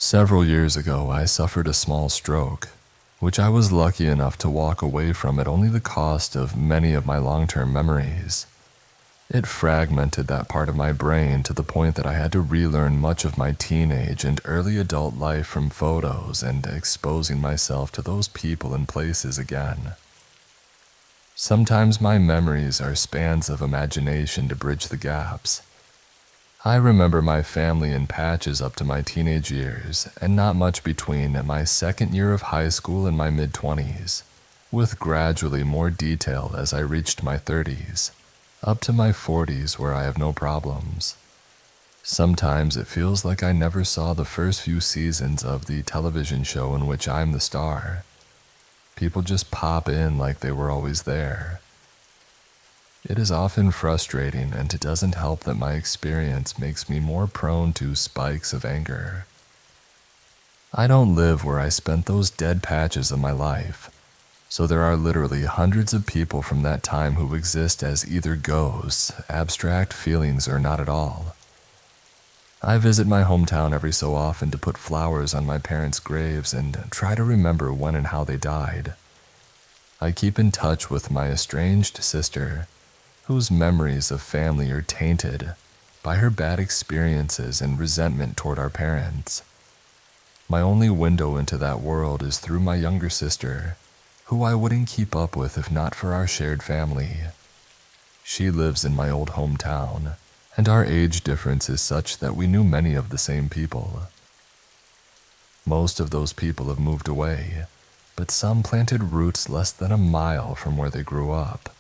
Several years ago, I suffered a small stroke, which I was lucky enough to walk away from at only the cost of many of my long-term memories. It fragmented that part of my brain to the point that I had to relearn much of my teenage and early adult life from photos and exposing myself to those people and places again. Sometimes my memories are spans of imagination to bridge the gaps. I remember my family in patches up to my teenage years, and not much between my second year of high school and my mid-20s, with gradually more detail as I reached my 30s, up to my 40s where I have no problems. Sometimes it feels like I never saw the first few seasons of the television show in which I'm the star. People just pop in like they were always there. It is often frustrating, and it doesn't help that my experience makes me more prone to spikes of anger. I don't live where I spent those dead patches of my life, so there are literally hundreds of people from that time who exist as either ghosts, abstract feelings, or not at all. I visit my hometown every so often to put flowers on my parents' graves and try to remember when and how they died. I keep in touch with my estranged sister, whose memories of family are tainted by her bad experiences and resentment toward our parents. My only window into that world is through my younger sister, who I wouldn't keep up with if not for our shared family. She lives in my old hometown, and our age difference is such that we knew many of the same people. Most of those people have moved away, but some planted roots less than a mile from where they grew up.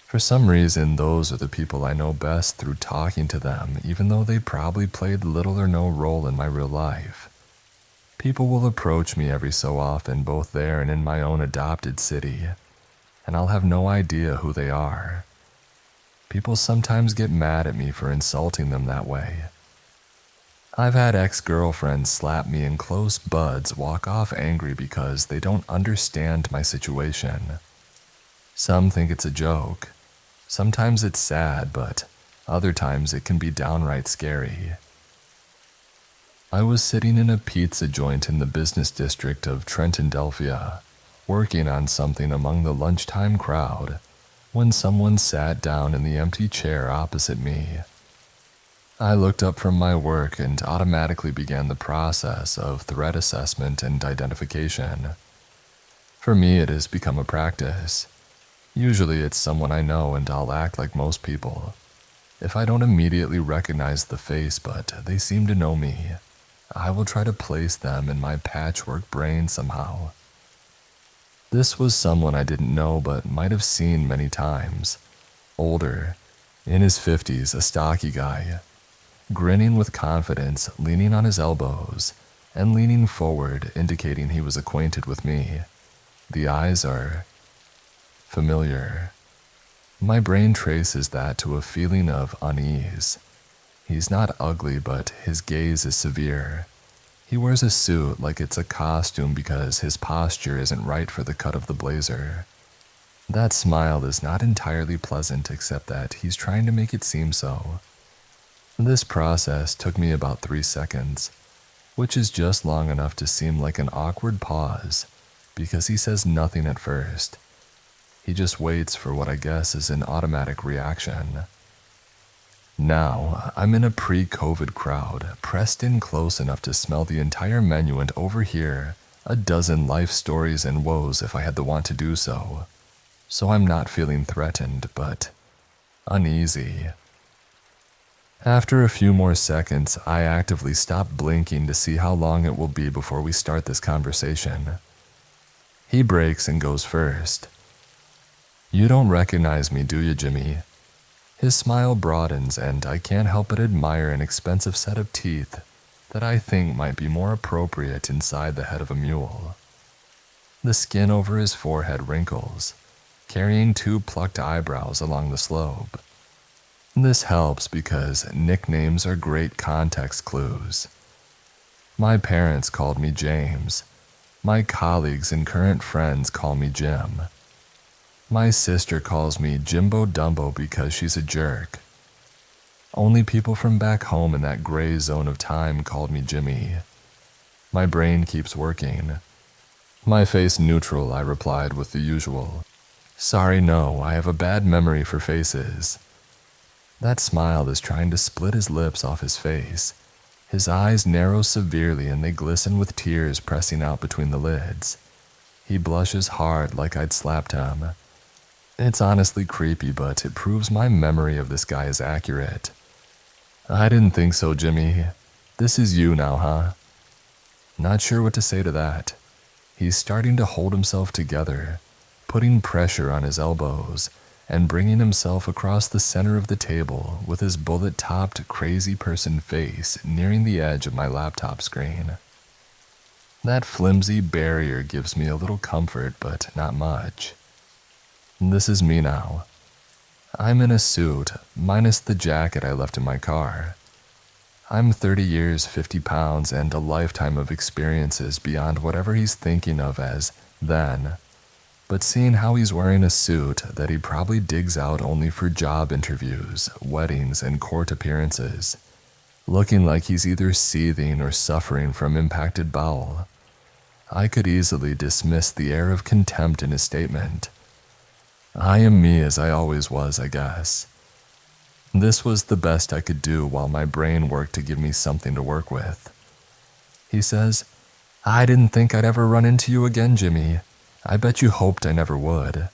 For some reason, those are the people I know best through talking to them, even though they probably played little or no role in my real life. People will approach me every so often, both there and in my own adopted city, and I'll have no idea who they are. People sometimes get mad at me for insulting them that way. I've had ex-girlfriends slap me and close buds walk off angry because they don't understand my situation. Some think it's a joke. Sometimes it's sad, but other times it can be downright scary. I was sitting in a pizza joint in the business district of Trenton-Delphia, working on something among the lunchtime crowd, when someone sat down in the empty chair opposite me. I looked up from my work and automatically began the process of threat assessment and identification. For me, it has become a practice. Usually it's someone I know and I'll act like most people. If I don't immediately recognize the face but they seem to know me, I will try to place them in my patchwork brain somehow. This was someone I didn't know but might have seen many times. Older, in his 50s, a stocky guy, grinning with confidence, leaning on his elbows, and leaning forward, indicating he was acquainted with me. The eyes are familiar. My brain traces that to a feeling of unease. He's not ugly, but his gaze is severe. He wears a suit like it's a costume because his posture isn't right for the cut of the blazer. That smile is not entirely pleasant, except that he's trying to make it seem so. This process took me about 3 seconds, which is just long enough to seem like an awkward pause, because he says nothing at first. He just waits for what I guess is an automatic reaction. Now, I'm in a pre-COVID crowd, pressed in close enough to smell the entire menu and overhear a dozen life stories and woes if I had the want to do so. So I'm not feeling threatened, but uneasy. After a few more seconds, I actively stop blinking to see how long it will be before we start this conversation. He breaks and goes first. "You don't recognize me, do you, Jimmy?" His smile broadens, and I can't help but admire an expensive set of teeth that I think might be more appropriate inside the head of a mule. The skin over his forehead wrinkles, carrying 2 plucked eyebrows along the slope. This helps because nicknames are great context clues. My parents called me James. My colleagues and current friends call me Jim. My sister calls me Jimbo Dumbo because she's a jerk. Only people from back home in that gray zone of time called me Jimmy, My brain keeps working. My face neutral, I replied with the usual. Sorry, no, I have a bad memory for faces. That smile is trying to split his lips off his face. His eyes narrow severely and they glisten with tears pressing out between the lids. He blushes hard like I'd slapped him. It's honestly creepy, but it proves my memory of this guy is accurate. I didn't think so, Jimmy. This is you now, huh? Not sure what to say to that. He's starting to hold himself together, putting pressure on his elbows, and bringing himself across the center of the table with his bullet-topped crazy person face nearing the edge of my laptop screen. That flimsy barrier gives me a little comfort, but not much. This is me now. I'm in a suit, minus the jacket I left in my car. I'm 30 years, 50 pounds, and a lifetime of experiences beyond whatever he's thinking of as then. But seeing how he's wearing a suit that he probably digs out only for job interviews, weddings, and court appearances, looking like he's either seething or suffering from impacted bowel, I could easily dismiss the air of contempt in his statement. I am me as I always was, I guess. This was the best I could do while my brain worked to give me something to work with. He says, I didn't think I'd ever run into you again, Jimmy. I bet you hoped I never would.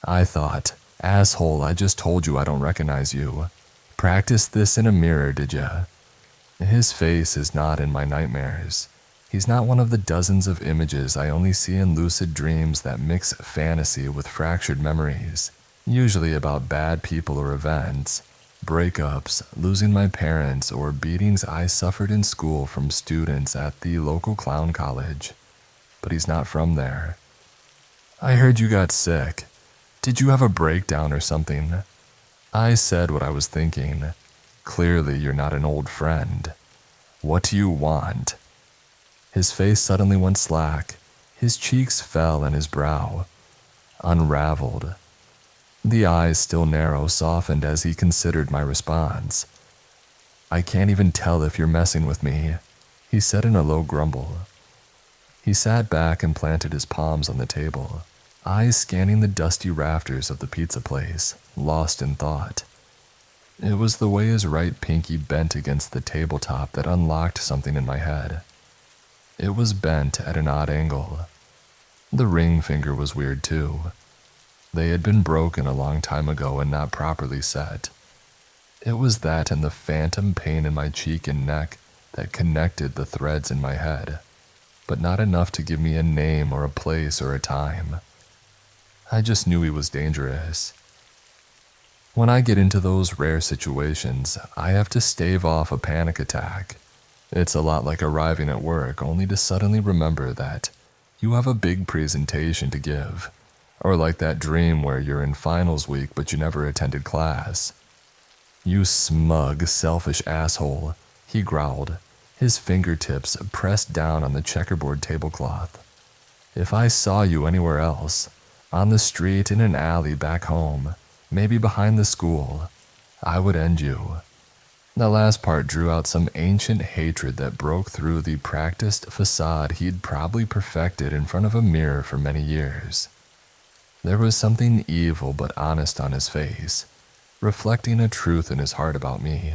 I thought, asshole, I just told you I don't recognize you. Practice this in a mirror, did ya? His face is not in my nightmares. He's not one of the dozens of images I only see in lucid dreams that mix fantasy with fractured memories, usually about bad people or events, breakups, losing my parents, or beatings I suffered in school from students at the local clown college. But he's not from there. I heard you got sick. Did you have a breakdown or something? I said what I was thinking. Clearly, you're not an old friend. What do you want? His face suddenly went slack. His cheeks fell and his brow unraveled. The eyes, still narrow, softened as he considered my response. I can't even tell if you're messing with me, he said in a low grumble. He sat back and planted his palms on the table, eyes scanning the dusty rafters of the pizza place, lost in thought. It was the way his right pinky bent against the tabletop that unlocked something in my head. It was bent at an odd angle. The ring finger was weird too. They had been broken a long time ago and not properly set. It was that and the phantom pain in my cheek and neck that connected the threads in my head, but not enough to give me a name or a place or a time. I just knew he was dangerous. When I get into those rare situations, I have to stave off a panic attack. It's a lot like arriving at work only to suddenly remember that you have a big presentation to give, or like that dream where you're in finals week but you never attended class. You smug, selfish asshole, he growled, his fingertips pressed down on the checkerboard tablecloth. If I saw you anywhere else, on the street, in an alley back home, maybe behind the school, I would end you. The last part drew out some ancient hatred that broke through the practiced facade he'd probably perfected in front of a mirror for many years. There was something evil but honest on his face, reflecting a truth in his heart about me.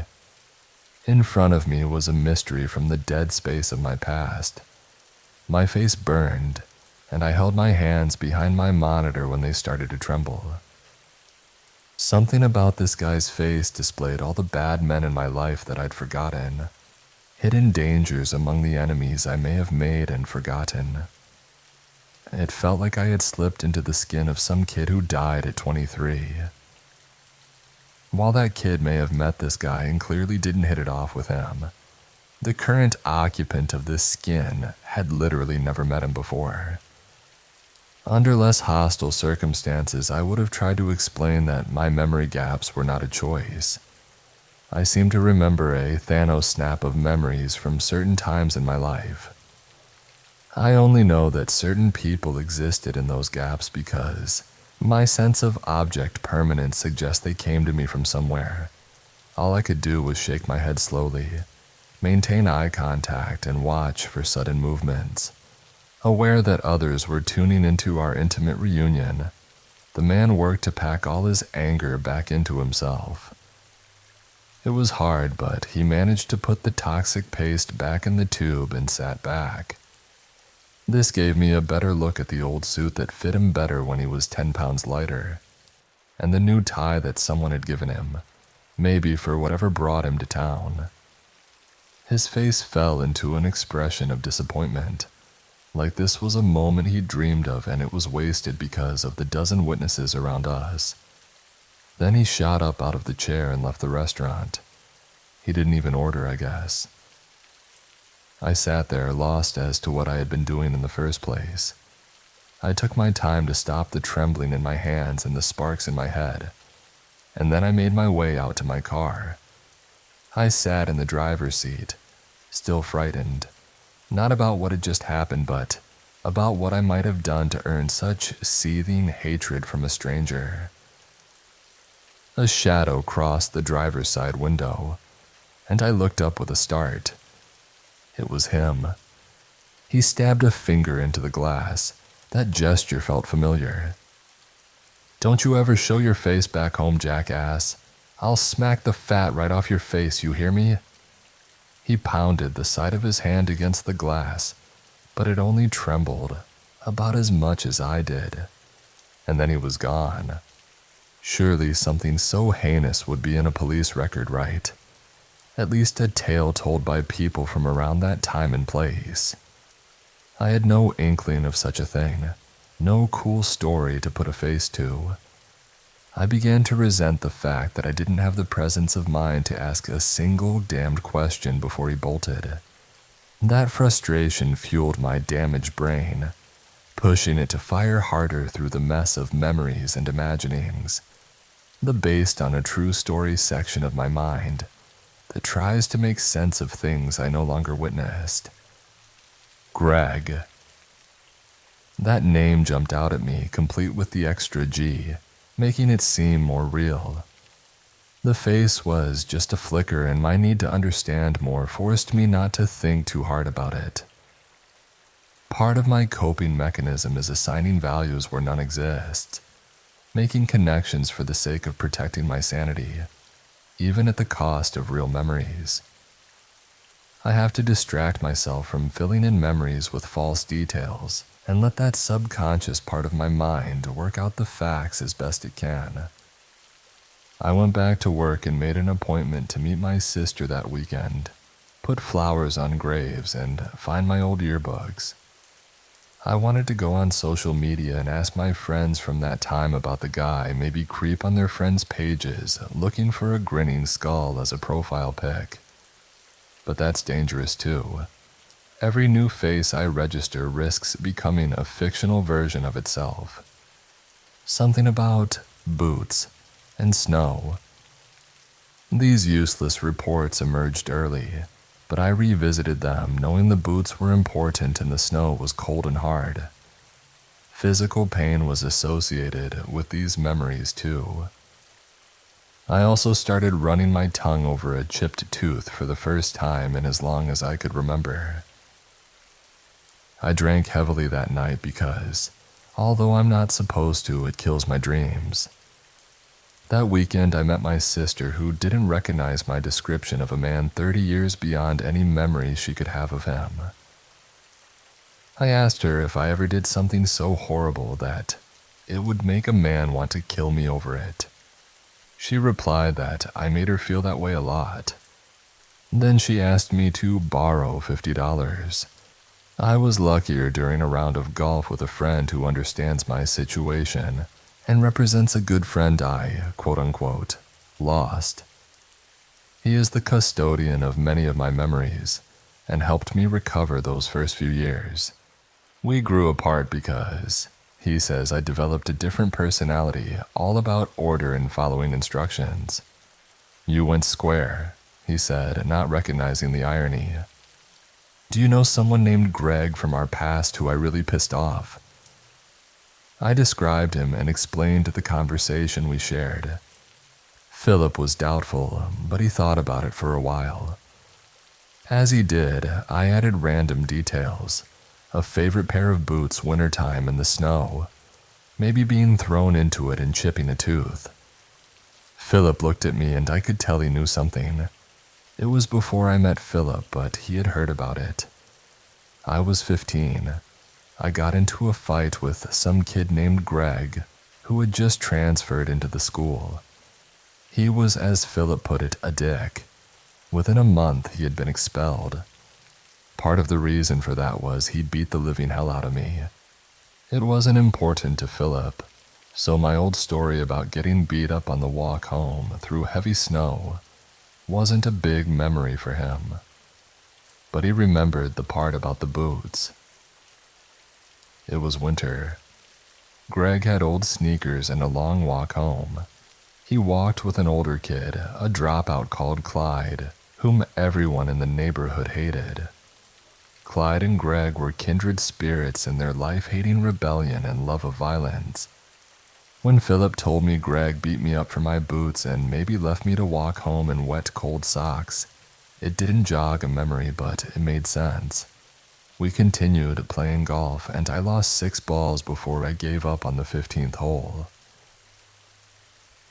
In front of me was a mystery from the dead space of my past. My face burned, and I held my hands behind my monitor when they started to tremble. Something about this guy's face displayed all the bad men in my life that I'd forgotten, hidden dangers among the enemies I may have made and forgotten. It felt like I had slipped into the skin of some kid who died at 23. While that kid may have met this guy and clearly didn't hit it off with him, the current occupant of this skin had literally never met him before. Under less hostile circumstances, I would have tried to explain that my memory gaps were not a choice. I seem to remember a Thanos snap of memories from certain times in my life. I only know that certain people existed in those gaps because my sense of object permanence suggests they came to me from somewhere. All I could do was shake my head slowly, maintain eye contact, and watch for sudden movements. Aware that others were tuning into our intimate reunion, the man worked to pack all his anger back into himself. It was hard, but he managed to put the toxic paste back in the tube and sat back. This gave me a better look at the old suit that fit him better when he was 10 pounds lighter, and the new tie that someone had given him, maybe for whatever brought him to town. His face fell into an expression of disappointment, like this was a moment he dreamed of and it was wasted because of the dozen witnesses around us. Then he shot up out of the chair and left the restaurant. He didn't even order, I guess. I sat there, lost as to what I had been doing in the first place. I took my time to stop the trembling in my hands and the sparks in my head, and then I made my way out to my car. I sat in the driver's seat, still frightened, not about what had just happened, but about what I might have done to earn such seething hatred from a stranger. A shadow crossed the driver's side window, and I looked up with a start. It was him. He stabbed a finger into the glass. That gesture felt familiar. "Don't you ever show your face back home, jackass. I'll smack the fat right off your face, you hear me?" He pounded the side of his hand against the glass, but it only trembled, about as much as I did. And then he was gone. Surely something so heinous would be in a police record, right? At least a tale told by people from around that time and place. I had no inkling of such a thing, no cool story to put a face to. I began to resent the fact that I didn't have the presence of mind to ask a single damned question before he bolted. That frustration fueled my damaged brain, pushing it to fire harder through the mess of memories and imaginings, the based on a true story section of my mind that tries to make sense of things I no longer witnessed. Greg. That name jumped out at me, complete with the extra G, making it seem more real. The face was just a flicker, and my need to understand more forced me not to think too hard about it. Part of my coping mechanism is assigning values where none exist, making connections for the sake of protecting my sanity, even at the cost of real memories. I have to distract myself from filling in memories with false details and let that subconscious part of my mind work out the facts as best it can. I went back to work and made an appointment to meet my sister that weekend, put flowers on graves, and find my old yearbooks. I wanted to go on social media and ask my friends from that time about the guy, maybe creep on their friends' pages looking for a grinning skull as a profile pic. But that's dangerous too. Every new face I register risks becoming a fictional version of itself. Something about boots and snow. These useless reports emerged early, but I revisited them knowing the boots were important and the snow was cold and hard. Physical pain was associated with these memories too. I also started running my tongue over a chipped tooth for the first time in as long as I could remember. I drank heavily that night because, although I'm not supposed to, it kills my dreams. That weekend I met my sister, who didn't recognize my description of a man 30 years beyond any memory she could have of him. I asked her if I ever did something so horrible that it would make a man want to kill me over it. She replied that I made her feel that way a lot. Then she asked me to borrow $50. I was luckier during a round of golf with a friend who understands my situation and represents a good friend I, quote-unquote, lost. He is the custodian of many of my memories and helped me recover those first few years. We grew apart because he says I developed a different personality, all about order and following instructions. "You went square," he said, not recognizing the irony. "Do you know someone named Greg from our past who I really pissed off?" I described him and explained the conversation we shared. Philip was doubtful, but he thought about it for a while. As he did, I added random details. A favorite pair of boots wintertime in the snow, maybe being thrown into it and chipping a tooth. Philip looked at me and I could tell he knew something. It was before I met Philip, but he had heard about it. I was 15. I got into a fight with some kid named Greg, who had just transferred into the school. He was, as Philip put it, a dick. Within a month, he had been expelled. Part of the reason for that was he beat the living hell out of me. It wasn't important to Philip, so my old story about getting beat up on the walk home through heavy snow wasn't a big memory for him. But he remembered the part about the boots. It was winter. Greg had old sneakers and a long walk home. He walked with an older kid, a dropout called Clyde, whom everyone in the neighborhood hated. Clyde and Greg were kindred spirits in their life-hating rebellion and love of violence. When Philip told me Greg beat me up for my boots and maybe left me to walk home in wet, cold socks, it didn't jog a memory, but it made sense. We continued playing golf, and I lost 6 balls before I gave up on the 15th hole.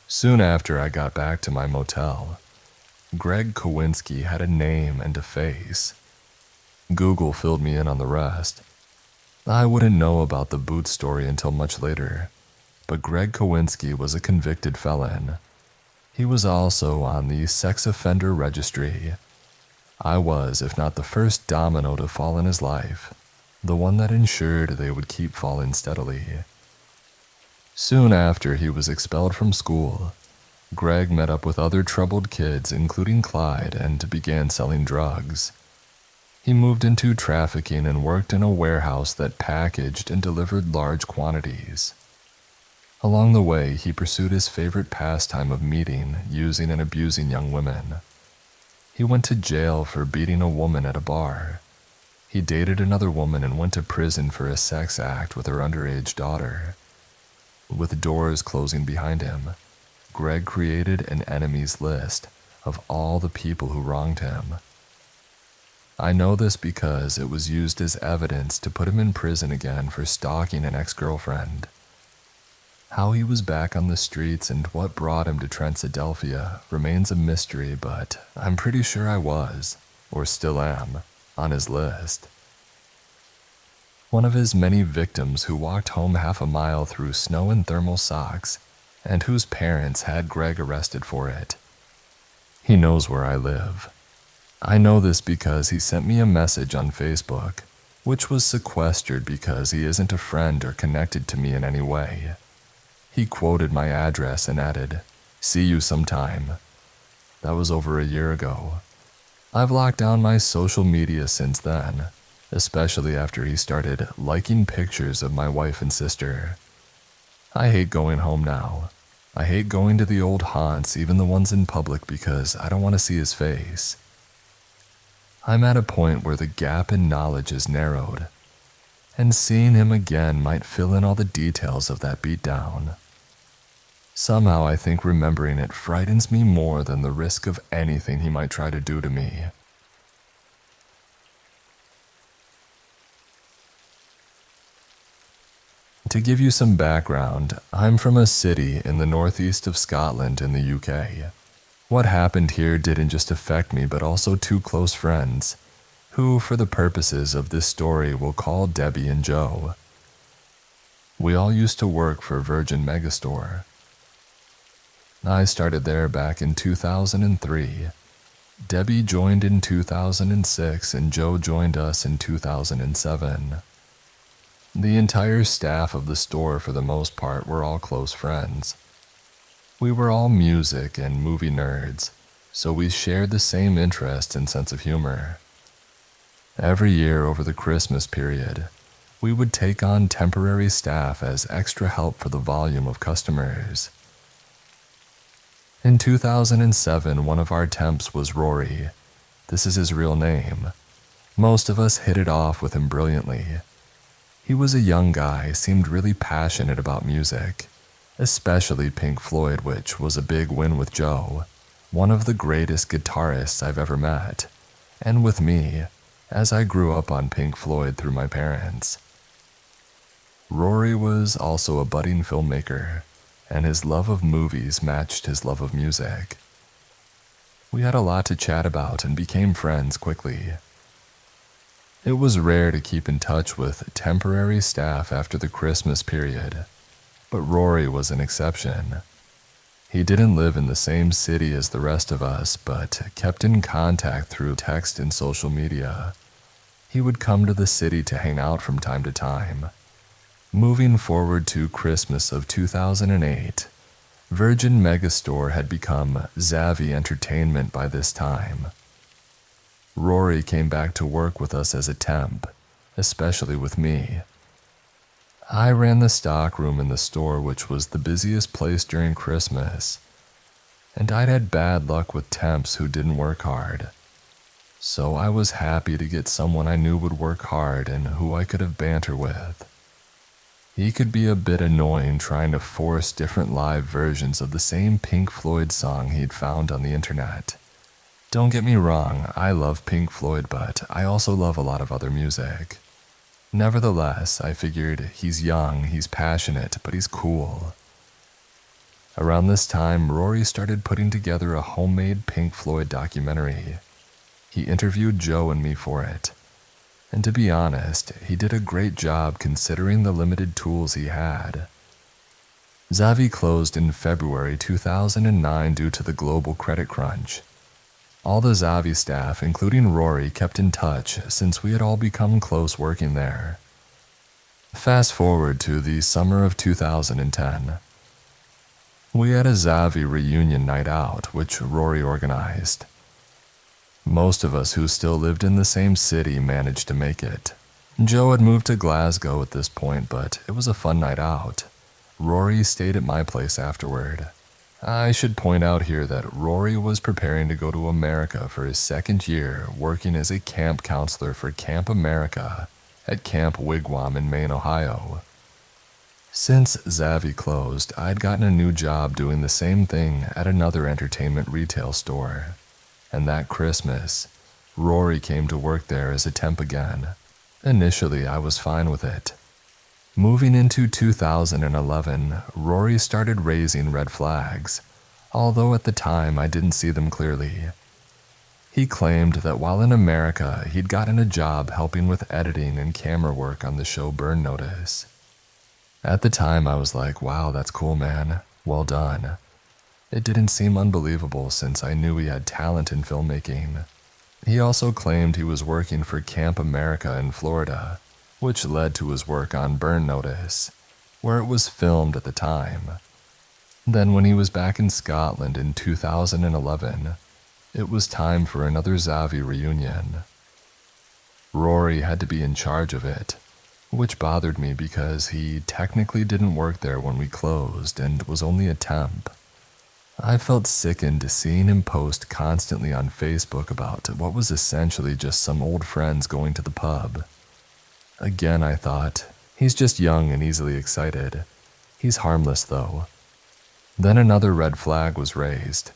Soon after I got back to my motel, Greg Kowinski had a name and a face. Google filled me in on the rest. I wouldn't know about the boot story until much later, but Greg Kowinski was a convicted felon. He was also on the sex offender registry. I was, if not the first domino to fall in his life, the one that ensured they would keep falling steadily. Soon after he was expelled from school, Greg met up with other troubled kids, including Clyde, and began selling drugs. He moved into trafficking and worked in a warehouse that packaged and delivered large quantities. Along the way, he pursued his favorite pastime of meeting, using, and abusing young women. He went to jail for beating a woman at a bar. He dated another woman and went to prison for a sex act with her underage daughter. With doors closing behind him, Greg created an enemies list of all the people who wronged him. I know this because it was used as evidence to put him in prison again for stalking an ex-girlfriend. How he was back on the streets and what brought him to Trentsadelphia remains a mystery, but I'm pretty sure I was, or still am, on his list. One of his many victims who walked home half a mile through snow in thermal socks, and whose parents had Greg arrested for it. He knows where I live. I know this because he sent me a message on Facebook, which was sequestered because he isn't a friend or connected to me in any way. He quoted my address and added, "See you sometime." That was over a year ago. I've locked down my social media since then, especially after he started liking pictures of my wife and sister. I hate going home now. I hate going to the old haunts, even the ones in public, because I don't want to see his face. I'm at a point where the gap in knowledge is narrowed, and seeing him again might fill in all the details of that beatdown. Somehow I think remembering it frightens me more than the risk of anything he might try to do to me. To give you some background, I'm from a city in the northeast of Scotland in the UK. What happened here didn't just affect me, but also 2 close friends, who, for the purposes of this story, we'll call Debbie and Joe. We all used to work for Virgin Megastore. I started there back in 2003. Debbie joined in 2006, and Joe joined us in 2007. The entire staff of the store, for the most part, were all close friends. We were all music and movie nerds, so we shared the same interests and sense of humor. Every year over the Christmas period, we would take on temporary staff as extra help for the volume of customers. In 2007, one of our temps was Rory. This is his real name. Most of us hit it off with him brilliantly. He was a young guy, seemed really passionate about music, especially Pink Floyd, which was a big win with Joe, one of the greatest guitarists I've ever met, and with me, as I grew up on Pink Floyd through my parents. Rory was also a budding filmmaker, and his love of movies matched his love of music. We had a lot to chat about and became friends quickly. It was rare to keep in touch with temporary staff after the Christmas period, but Rory was an exception. He didn't live in the same city as the rest of us, but kept in contact through text and social media. He would come to the city to hang out from time to time. Moving forward to Christmas of 2008, Virgin Megastore had become Zavvi Entertainment by this time. Rory came back to work with us as a temp, especially with me. I ran the stock room in the store, which was the busiest place during Christmas, and I'd had bad luck with temps who didn't work hard. So I was happy to get someone I knew would work hard and who I could have banter with. He could be a bit annoying trying to force different live versions of the same Pink Floyd song he'd found on the internet. Don't get me wrong, I love Pink Floyd, but I also love a lot of other music. Nevertheless, I figured he's young, he's passionate, but he's cool. Around this time, Rory started putting together a homemade Pink Floyd documentary. He interviewed Joe and me for it. And to be honest, he did a great job considering the limited tools he had. Zavvi closed in February 2009 due to the global credit crunch. All the Zavvi staff, including Rory, kept in touch since we had all become close working there. Fast forward to the summer of 2010. We had a Zavvi reunion night out, which Rory organized. Most of us who still lived in the same city managed to make it. Joe had moved to Glasgow at this point, but it was a fun night out. Rory stayed at my place afterward. I should point out here that Rory was preparing to go to America for his second year working as a camp counselor for Camp America at Camp Wigwam in Maine, Ohio. Since Zavvi closed, I'd gotten a new job doing the same thing at another entertainment retail store. And that Christmas, Rory came to work there as a temp again. Initially, I was fine with it. Moving into 2011, Rory started raising red flags, although at the time I didn't see them clearly. He claimed that while in America, he'd gotten a job helping with editing and camera work on the show Burn Notice. At the time, I was like, wow, that's cool, man. Well done. It didn't seem unbelievable since I knew he had talent in filmmaking. He also claimed he was working for Camp America in Florida, which led to his work on Burn Notice, where it was filmed at the time. Then when he was back in Scotland in 2011, it was time for another Zavvi reunion. Rory had to be in charge of it, which bothered me because he technically didn't work there when we closed and was only a temp. I felt sickened seeing him post constantly on Facebook about what was essentially just some old friends going to the pub. Again, I thought, he's just young and easily excited. He's harmless, though. Then another red flag was raised.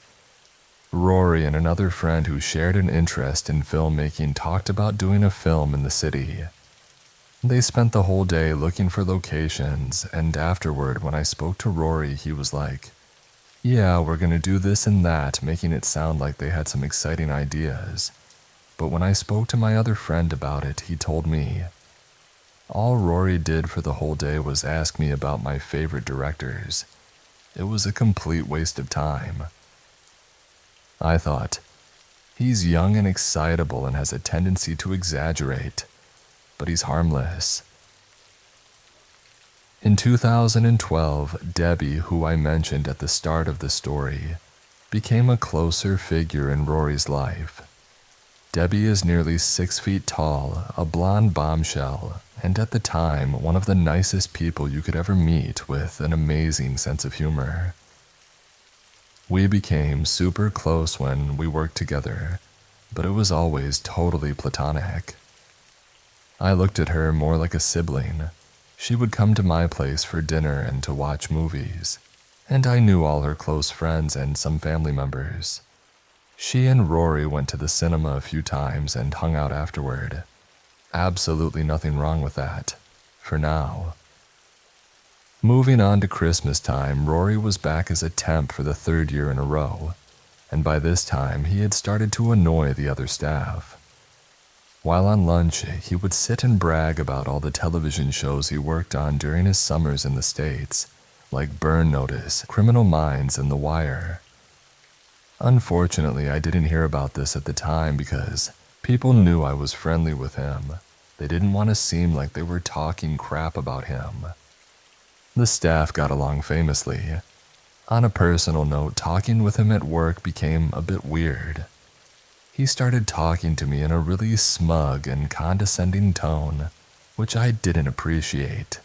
Rory and another friend who shared an interest in filmmaking talked about doing a film in the city. They spent the whole day looking for locations, and afterward, when I spoke to Rory, he was like, yeah, we're gonna do this and that, making it sound like they had some exciting ideas. But when I spoke to my other friend about it, he told me, all Rory did for the whole day was ask me about my favorite directors. It was a complete waste of time. I thought, he's young and excitable and has a tendency to exaggerate, but he's harmless. In 2012, Debbie, who I mentioned at the start of the story, became a closer figure in Rory's life. Debbie is nearly 6 feet tall, a blonde bombshell, and at the time, one of the nicest people you could ever meet with an amazing sense of humor. We became super close when we worked together, but it was always totally platonic. I looked at her more like a sibling. She would come to my place for dinner and to watch movies, and I knew all her close friends and some family members. She and Rory went to the cinema a few times and hung out afterward. Absolutely nothing wrong with that, for now. Moving on to Christmas time, Rory was back as a temp for the third year in a row, and by this time he had started to annoy the other staff. While on lunch, he would sit and brag about all the television shows he worked on during his summers in the States, like Burn Notice, Criminal Minds, and The Wire. Unfortunately, I didn't hear about this at the time because people knew I was friendly with him. They didn't want to seem like they were talking crap about him. The staff got along famously. On a personal note, talking with him at work became a bit weird. He started talking to me in a really smug and condescending tone, which I didn't appreciate,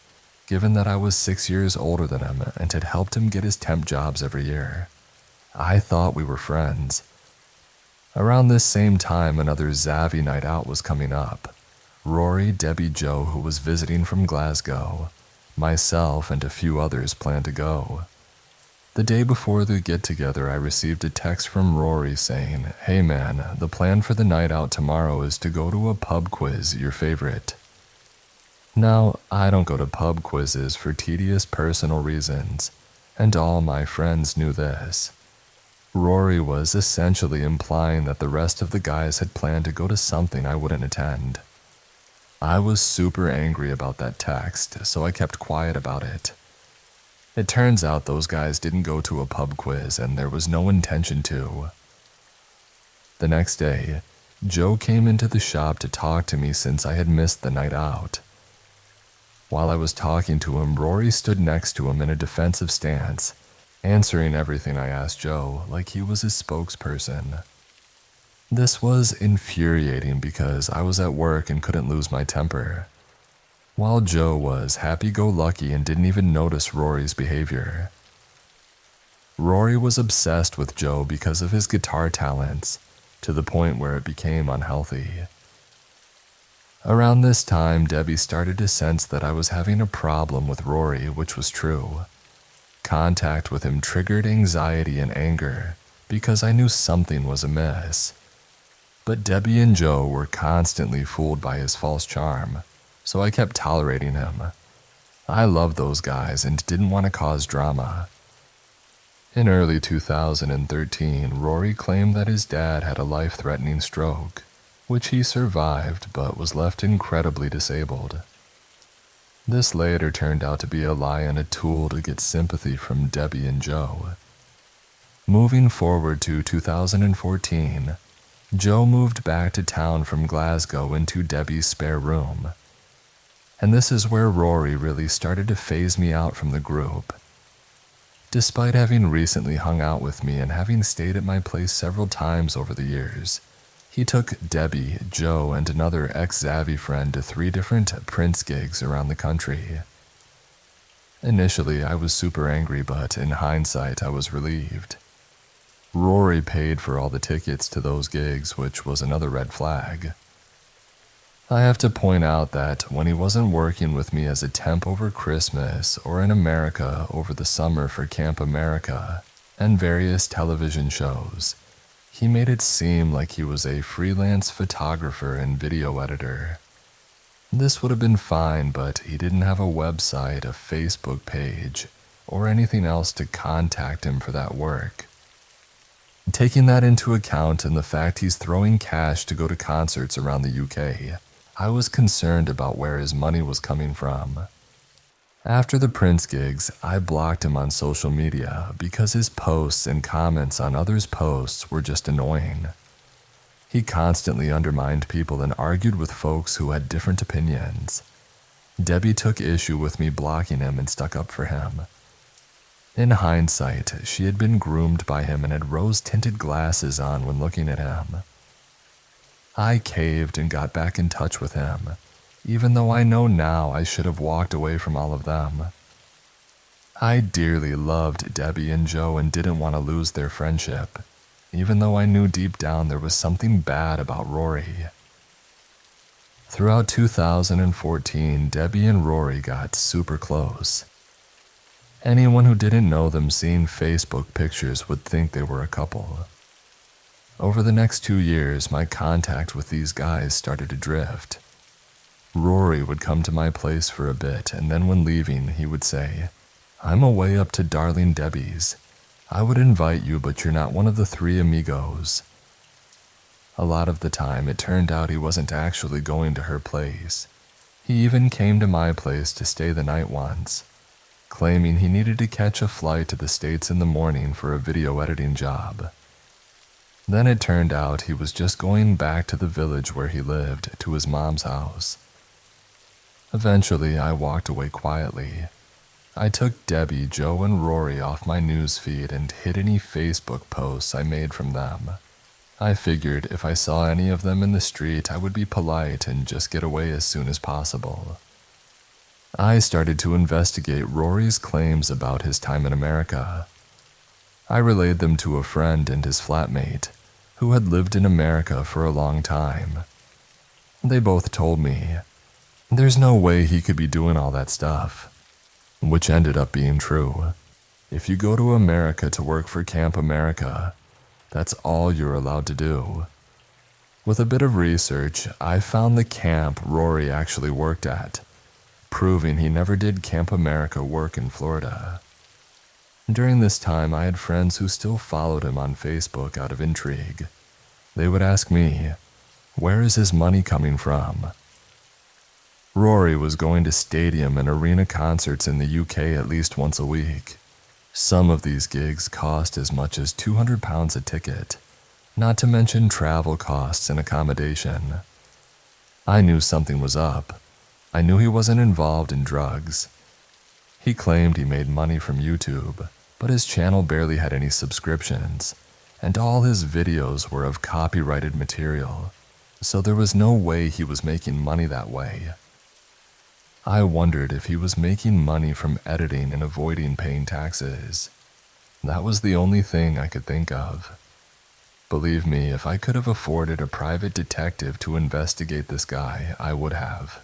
given that I was 6 years older than him and had helped him get his temp jobs every year. I thought we were friends. Around this same time, another Zavvy night out was coming up. Rory, Debbie, Joe, who was visiting from Glasgow, myself, and a few others planned to go. The day before the get-together, I received a text from Rory saying, "Hey man, the plan for the night out tomorrow is to go to a pub quiz, your favorite." Now, I don't go to pub quizzes for tedious personal reasons, and all my friends knew this. Rory was essentially implying that the rest of the guys had planned to go to something I wouldn't attend. I was super angry about that text, so I kept quiet about it. It turns out those guys didn't go to a pub quiz, and there was no intention to. The next day, Joe came into the shop to talk to me since I had missed the night out. While I was talking to him, Rory stood next to him in a defensive stance, answering everything I asked Joe like he was his spokesperson. This was infuriating because I was at work and couldn't lose my temper, while Joe was happy-go-lucky and didn't even notice Rory's behavior. Rory was obsessed with Joe because of his guitar talents, to the point where it became unhealthy. Around this time, Debbie started to sense that I was having a problem with Rory, which was true. Contact with him triggered anxiety and anger because I knew something was amiss. But Debbie and Joe were constantly fooled by his false charm, so I kept tolerating him. I loved those guys and didn't want to cause drama. In early 2013, Rory claimed that his dad had a life-threatening stroke, which he survived but was left incredibly disabled. This later turned out to be a lie and a tool to get sympathy from Debbie and Joe. Moving forward to 2014, Joe moved back to town from Glasgow into Debbie's spare room. And this is where Rory really started to phase me out from the group. Despite having recently hung out with me and having stayed at my place several times over the years, he took Debbie, Joe, and another ex-Zavvy friend to 3 different Prince gigs around the country. Initially, I was super angry, but in hindsight, I was relieved. Rory paid for all the tickets to those gigs, which was another red flag. I have to point out that when he wasn't working with me as a temp over Christmas or in America over the summer for Camp America and various television shows, he made it seem like he was a freelance photographer and video editor. This would have been fine, but he didn't have a website, a Facebook page, or anything else to contact him for that work. Taking that into account and the fact he's throwing cash to go to concerts around the UK, I was concerned about where his money was coming from. After the Prince gigs, I blocked him on social media because his posts and comments on others' posts were just annoying. He constantly undermined people and argued with folks who had different opinions. Debbie took issue with me blocking him and stuck up for him. In hindsight, she had been groomed by him and had rose-tinted glasses on when looking at him. I caved and got back in touch with him, even though I know now I should have walked away from all of them. I dearly loved Debbie and Joe and didn't want to lose their friendship, even though I knew deep down there was something bad about Rory. Throughout 2014, Debbie and Rory got super close. Anyone who didn't know them seeing Facebook pictures would think they were a couple. Over the next 2 years, my contact with these guys started to drift. Rory would come to my place for a bit, and then when leaving, he would say, "I'm away up to Darling Debbie's. I would invite you, but you're not one of the 3 amigos." A lot of the time, it turned out he wasn't actually going to her place. He even came to my place to stay the night once, claiming he needed to catch a flight to the States in the morning for a video editing job. Then it turned out he was just going back to the village where he lived, to his mom's house. Eventually, I walked away quietly. I took Debbie, Joe, and Rory off my news feed and hid any Facebook posts I made from them. I figured if I saw any of them in the street, I would be polite and just get away as soon as possible. I started to investigate Rory's claims about his time in America. I relayed them to a friend and his flatmate, who had lived in America for a long time. They both told me, "There's no way he could be doing all that stuff," which ended up being true. If you go to America to work for Camp America, that's all you're allowed to do. With a bit of research, I found the camp Rory actually worked at, proving he never did Camp America work in Florida. During this time, I had friends who still followed him on Facebook out of intrigue. They would ask me, "Where is his money coming from?" Rory was going to stadium and arena concerts in the UK at least once a week. Some of these gigs cost as much as £200 a ticket, not to mention travel costs and accommodation. I knew something was up. I knew he wasn't involved in drugs. He claimed he made money from YouTube, but his channel barely had any subscriptions, and all his videos were of copyrighted material, so there was no way he was making money that way. I wondered if he was making money from editing and avoiding paying taxes. That was the only thing I could think of. Believe me, if I could have afforded a private detective to investigate this guy, I would have.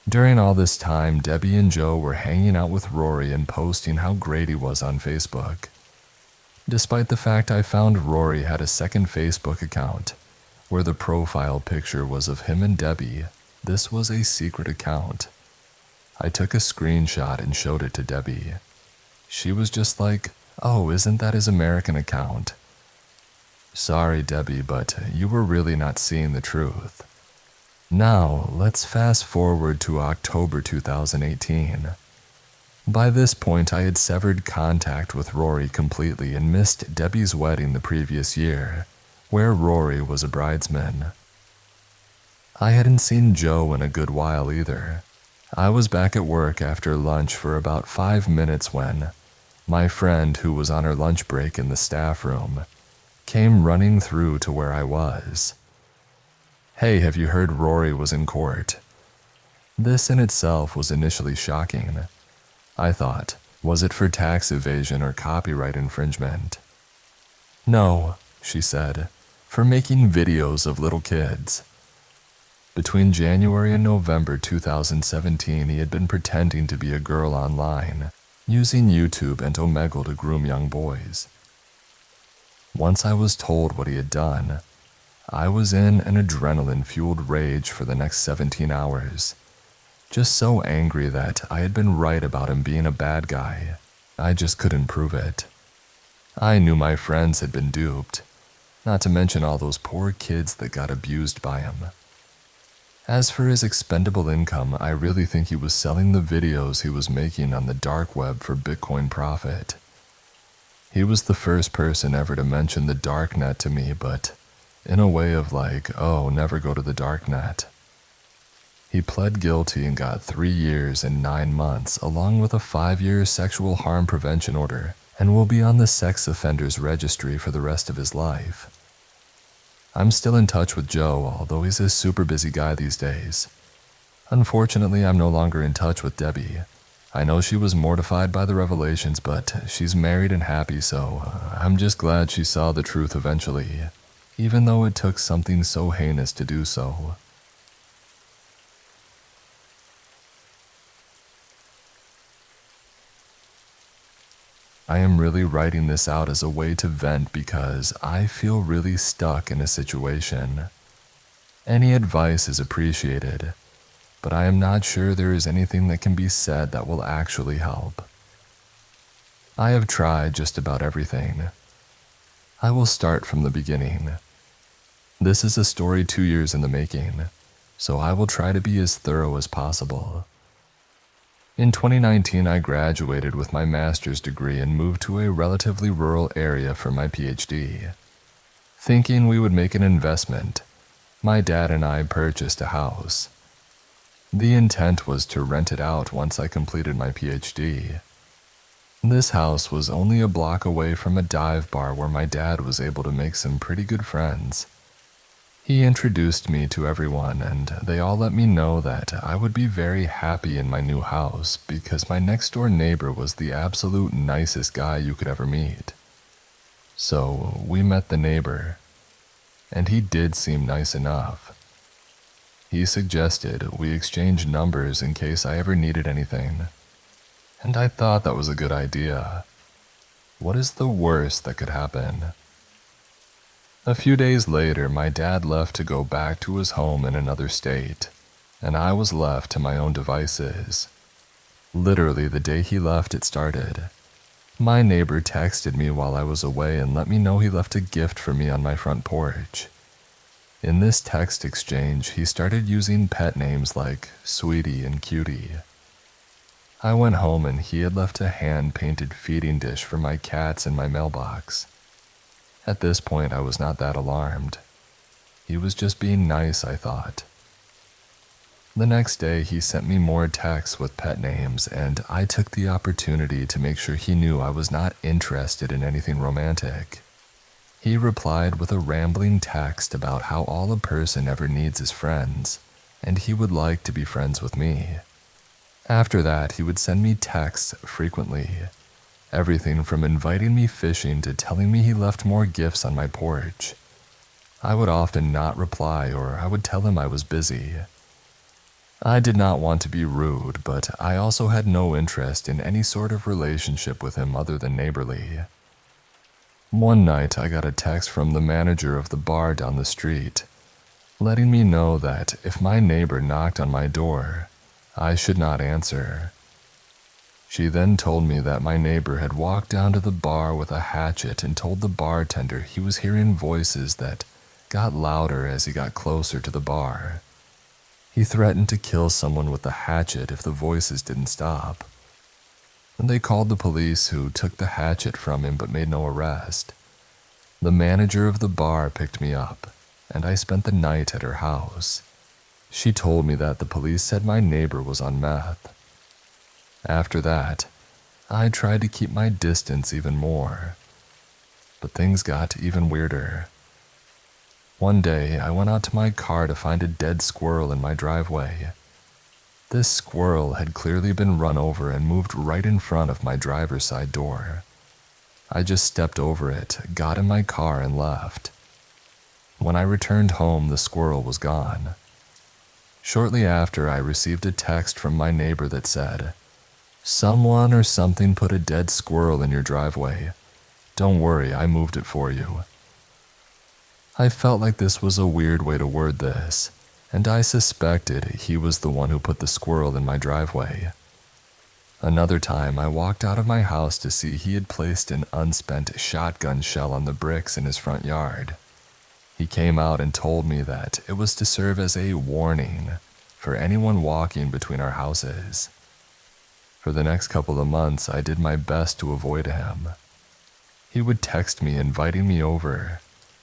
During all this time, Debbie and Joe were hanging out with Rory and posting how great he was on Facebook. Despite the fact I found Rory had a second Facebook account, where the profile picture was of him and Debbie, this was a secret account. I took a screenshot and showed it to Debbie. She was just like, "Oh, isn't that his American account?" Sorry, Debbie, but you were really not seeing the truth. Now, let's fast forward to October 2018. By this point, I had severed contact with Rory completely and missed Debbie's wedding the previous year, where Rory was a bridesman. I hadn't seen Joe in a good while either. I was back at work after lunch for about 5 minutes when my friend, who was on her lunch break in the staff room, came running through to where I was. "Hey, have you heard Rory was in court?" This in itself was initially shocking. I thought, was it for tax evasion or copyright infringement? "No," she said, "for making videos of little kids." Between January and November 2017, he had been pretending to be a girl online, using YouTube and Omegle to groom young boys. Once I was told what he had done, I was in an adrenaline-fueled rage for the next 17 hours. Just so angry that I had been right about him being a bad guy. I just couldn't prove it. I knew my friends had been duped, not to mention all those poor kids that got abused by him. As for his expendable income, I really think he was selling the videos he was making on the dark web for Bitcoin profit. He was the first person ever to mention the darknet to me, but in a way of like, oh, never go to the darknet. He pled guilty and got 3 years and 9 months, along with a 5-year sexual harm prevention order, and will be on the sex offenders registry for the rest of his life. I'm still in touch with Joe, although he's a super busy guy these days. Unfortunately, I'm no longer in touch with Debbie. I know she was mortified by the revelations, but she's married and happy, so I'm just glad she saw the truth eventually, even though it took something so heinous to do so. I am really writing this out as a way to vent because I feel really stuck in a situation. Any advice is appreciated, but I am not sure there is anything that can be said that will actually help. I have tried just about everything. I will start from the beginning. This is a story 2 years in the making, so I will try to be as thorough as possible. In 2019, I graduated with my master's degree and moved to a relatively rural area for my PhD. Thinking we would make an investment, my dad and I purchased a house. The intent was to rent it out once I completed my PhD. This house was only a block away from a dive bar where my dad was able to make some pretty good friends. He introduced me to everyone, and they all let me know that I would be very happy in my new house because my next-door neighbor was the absolute nicest guy you could ever meet. So we met the neighbor, and he did seem nice enough. He suggested we exchange numbers in case I ever needed anything, and I thought that was a good idea. What is the worst that could happen? A few days later, my dad left to go back to his home in another state, and I was left to my own devices. Literally the day he left, it started. My neighbor texted me while I was away and let me know he left a gift for me on my front porch. In this text exchange, he started using pet names like Sweetie and Cutie. I went home and he had left a hand-painted feeding dish for my cats in my mailbox. At this point, I was not that alarmed. He was just being nice, I thought. The next day, he sent me more texts with pet names, and I took the opportunity to make sure he knew I was not interested in anything romantic. He replied with a rambling text about how all a person ever needs is friends, and he would like to be friends with me. After that, he would send me texts frequently. Everything from inviting me fishing to telling me he left more gifts on my porch. I would often not reply, or I would tell him I was busy. I did not want to be rude, but I also had no interest in any sort of relationship with him other than neighborly. One night, I got a text from the manager of the bar down the street, letting me know that if my neighbor knocked on my door, I should not answer. She then told me that my neighbor had walked down to the bar with a hatchet and told the bartender he was hearing voices that got louder as he got closer to the bar. He threatened to kill someone with the hatchet if the voices didn't stop. And they called the police, who took the hatchet from him but made no arrest. The manager of the bar picked me up, and I spent the night at her house. She told me that the police said my neighbor was on meth. After that, I tried to keep my distance even more, but things got even weirder. One day, I went out to my car to find a dead squirrel in my driveway. This squirrel had clearly been run over and moved right in front of my driver's side door. I just stepped over it, got in my car, and left. When I returned home, the squirrel was gone. Shortly after, I received a text from my neighbor that said, "Someone or something put a dead squirrel in your driveway. Don't worry, I moved it for you." I felt like this was a weird way to word this, and I suspected he was the one who put the squirrel in my driveway. Another time, I walked out of my house to see he had placed an unspent shotgun shell on the bricks in his front yard. He came out and told me that it was to serve as a warning for anyone walking between our houses. For the next couple of months, I did my best to avoid him. He would text me inviting me over,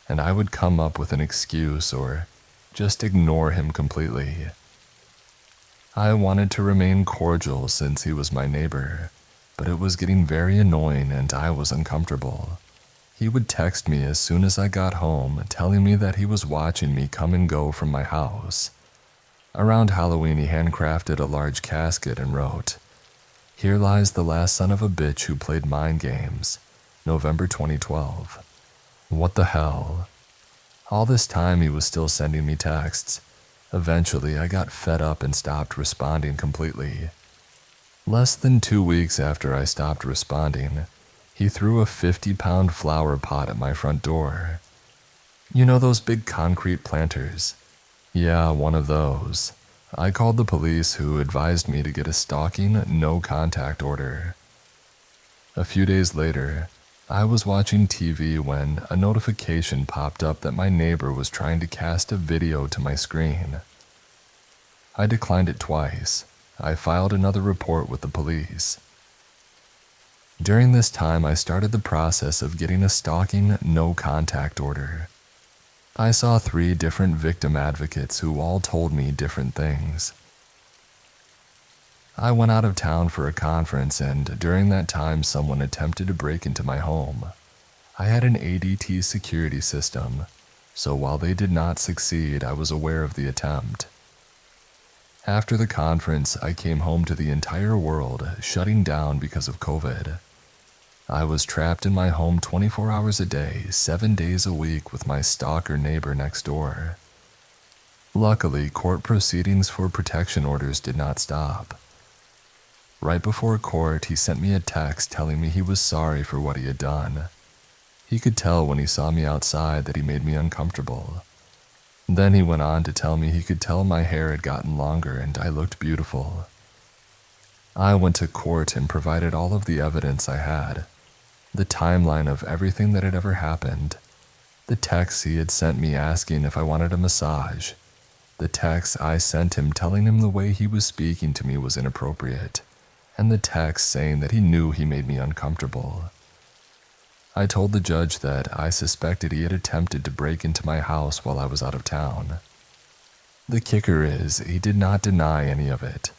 and I would come up with an excuse or just ignore him completely. I wanted to remain cordial since he was my neighbor, but it was getting very annoying and I was uncomfortable. He would text me as soon as I got home, telling me that he was watching me come and go from my house. Around Halloween, he handcrafted a large casket and wrote, "Here lies the last son of a bitch who played mind games. November 2012. What the hell?" All this time he was still sending me texts. Eventually I got fed up and stopped responding completely. Less than 2 weeks after I stopped responding, He threw a 50-pound flower pot at my front door. You know those big concrete planters? Yeah, one of those. I called the police, who advised me to get a stalking, no-contact order. A few days later, I was watching TV when a notification popped up that my neighbor was trying to cast a video to my screen. I declined it twice. I filed another report with the police. During this time, I started the process of getting a stalking, no-contact order. I saw 3 different victim advocates who all told me different things. I went out of town for a conference, and during that time someone attempted to break into my home. I had an ADT security system, so while they did not succeed, I was aware of the attempt. After the conference, I came home to the entire world shutting down because of COVID. I was trapped in my home 24 hours a day, 7 days a week with my stalker neighbor next door. Luckily, court proceedings for protection orders did not stop. Right before court, he sent me a text telling me he was sorry for what he had done. He could tell when he saw me outside that he made me uncomfortable. Then he went on to tell me he could tell my hair had gotten longer and I looked beautiful. I went to court and provided all of the evidence I had. The timeline of everything that had ever happened. The text he had sent me asking if I wanted a massage. The text I sent him telling him the way he was speaking to me was inappropriate. And the text saying that he knew he made me uncomfortable. I told the judge that I suspected he had attempted to break into my house while I was out of town. The kicker is, he did not deny any of it.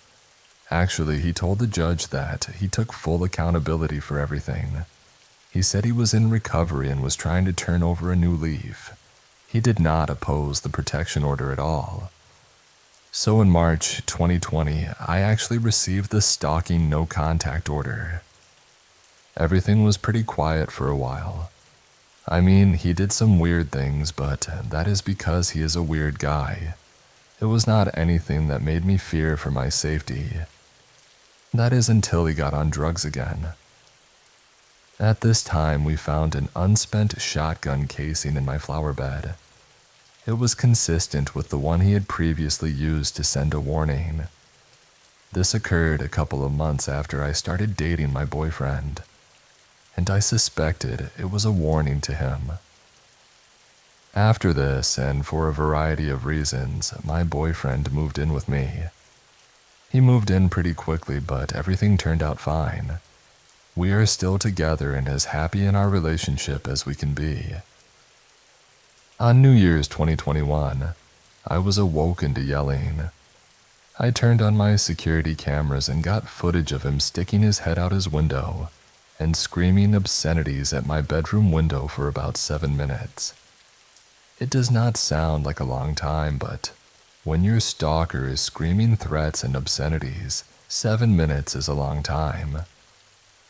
Actually, he told the judge that he took full accountability for everything. He said he was in recovery and was trying to turn over a new leaf. He did not oppose the protection order at all. So in March 2020, I actually received the stalking no-contact order. Everything was pretty quiet for a while. I mean, he did some weird things, but that is because he is a weird guy. It was not anything that made me fear for my safety. That is until he got on drugs again. At this time, we found an unspent shotgun casing in my flower bed. It was consistent with the one he had previously used to send a warning. This occurred a couple of months after I started dating my boyfriend, and I suspected it was a warning to him. After this, and for a variety of reasons, my boyfriend moved in with me. He moved in pretty quickly, but everything turned out fine. We are still together and as happy in our relationship as we can be. On New Year's 2021, I was awoken to yelling. I turned on my security cameras and got footage of him sticking his head out his window and screaming obscenities at my bedroom window for about 7 minutes. It does not sound like a long time, but when your stalker is screaming threats and obscenities, 7 minutes is a long time.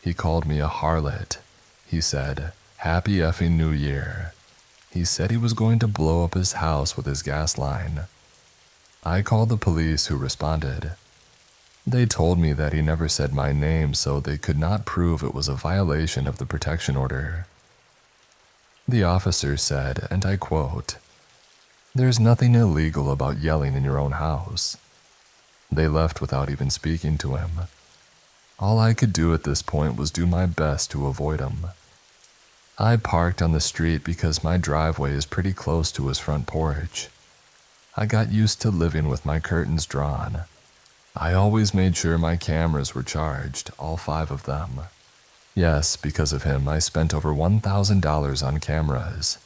He called me a harlot. He said, "Happy effing New Year." He said he was going to blow up his house with his gas line. I called the police, who responded. They told me that he never said my name, so they could not prove it was a violation of the protection order. The officer said, and I quote, "There's nothing illegal about yelling in your own house." They left without even speaking to him. All I could do at this point was do my best to avoid him. I parked on the street because my driveway is pretty close to his front porch. I got used to living with my curtains drawn. I always made sure my cameras were charged, all 5 of them. Yes, because of him, I spent over $1,000 on cameras.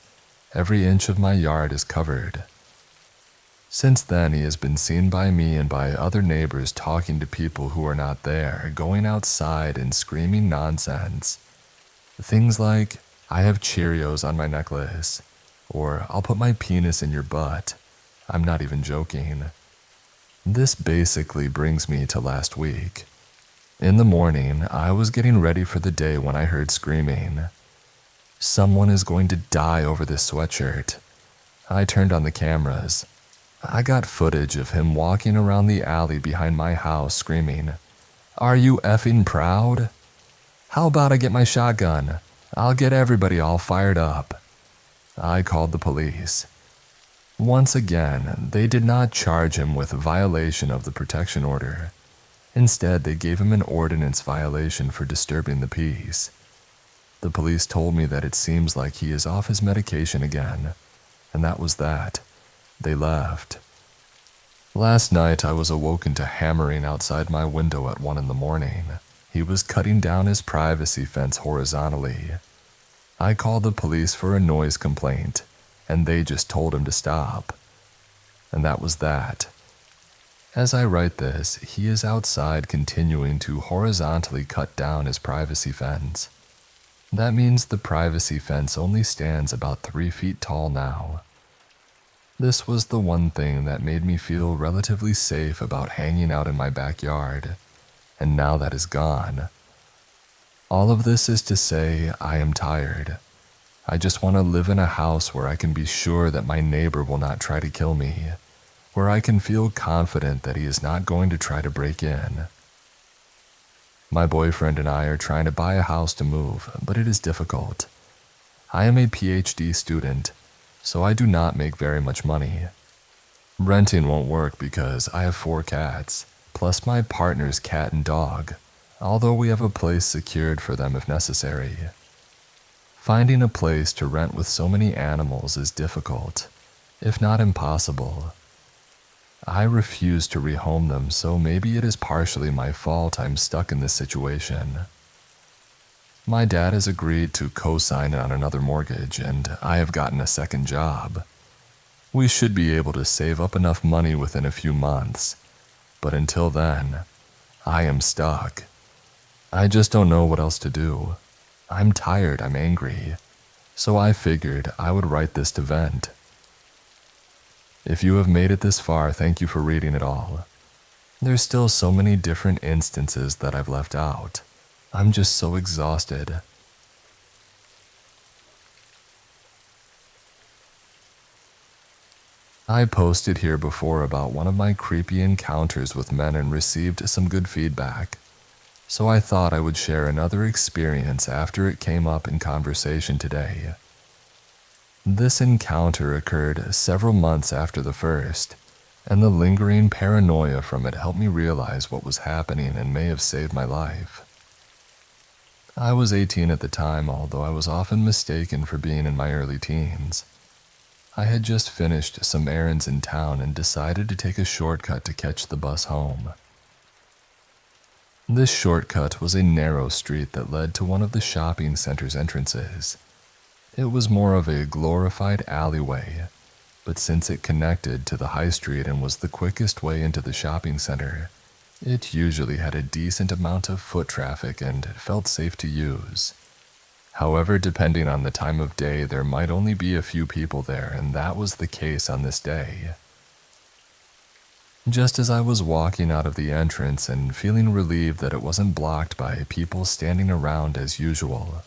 Every inch of my yard is covered. Since then, he has been seen by me and by other neighbors talking to people who are not there, going outside and screaming nonsense. Things like, "I have Cheerios on my necklace," or "I'll put my penis in your butt." I'm not even joking. This basically brings me to last week. In the morning, I was getting ready for the day when I heard screaming. Someone is going to die over this sweatshirt. I turned on the cameras. I got footage of him walking around the alley behind my house screaming, "Are you effing proud?" How about I get my shotgun? I'll get everybody all fired up." I called the police. Once again, they did not charge him with violation of the protection order. Instead, they gave him an ordinance violation for disturbing the peace. The police told me that it seems like he is off his medication again, and that was that. They left. Last night, I was awoken to hammering outside my window at 1 in the morning. He was cutting down his privacy fence horizontally. I called the police for a noise complaint, and they just told him to stop. And that was that. As I write this, he is outside continuing to horizontally cut down his privacy fence. That means the privacy fence only stands about 3 feet tall now. This was the one thing that made me feel relatively safe about hanging out in my backyard, and now that is gone. All of this is to say I am tired. I just want to live in a house where I can be sure that my neighbor will not try to kill me, where I can feel confident that he is not going to try to break in. My boyfriend and I are trying to buy a house to move, but it is difficult. I am a PhD student, so I do not make very much money. Renting won't work because I have 4 cats, plus my partner's cat and dog, although we have a place secured for them if necessary. Finding a place to rent with so many animals is difficult, if not impossible. I refuse to rehome them, so maybe it is partially my fault I'm stuck in this situation. My dad has agreed to co-sign on another mortgage, and I have gotten a second job. We should be able to save up enough money within a few months, but until then, I am stuck. I just don't know what else to do. I'm tired, I'm angry, so I figured I would write this to vent. If you have made it this far, thank you for reading it all. There's still so many different instances that I've left out. I'm just so exhausted. I posted here before about one of my creepy encounters with men and received some good feedback, so I thought I would share another experience after it came up in conversation today. This encounter occurred several months after the first, and the lingering paranoia from it helped me realize what was happening and may have saved my life. I was 18 at the time, although I was often mistaken for being in my early teens. I had just finished some errands in town and decided to take a shortcut to catch the bus home. This shortcut was a narrow street that led to one of the shopping center's entrances. It was more of a glorified alleyway, but since it connected to the high street and was the quickest way into the shopping center, it usually had a decent amount of foot traffic and felt safe to use. However, depending on the time of day, there might only be a few people there, and that was the case on this day. Just as I was walking out of the entrance and feeling relieved that it wasn't blocked by people standing around as usual,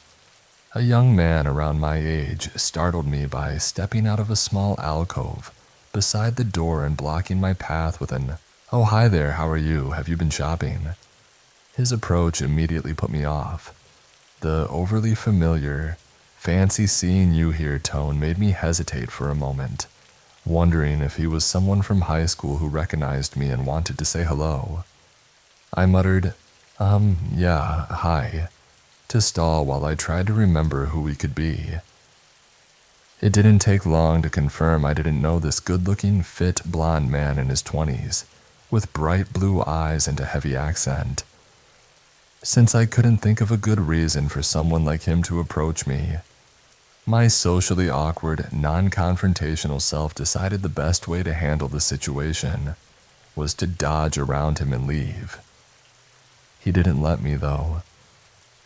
a young man around my age startled me by stepping out of a small alcove beside the door and blocking my path with an, "Oh, hi there, how are you? Have you been shopping?" His approach immediately put me off. The overly familiar, "fancy seeing you here" tone made me hesitate for a moment, wondering if he was someone from high school who recognized me and wanted to say hello. I muttered, yeah, hi," to stall while I tried to remember who he could be. It didn't take long to confirm I didn't know this good-looking, fit, blonde man in his 20s, with bright blue eyes and a heavy accent. Since I couldn't think of a good reason for someone like him to approach me, my socially awkward, non-confrontational self decided the best way to handle the situation was to dodge around him and leave. He didn't let me, though.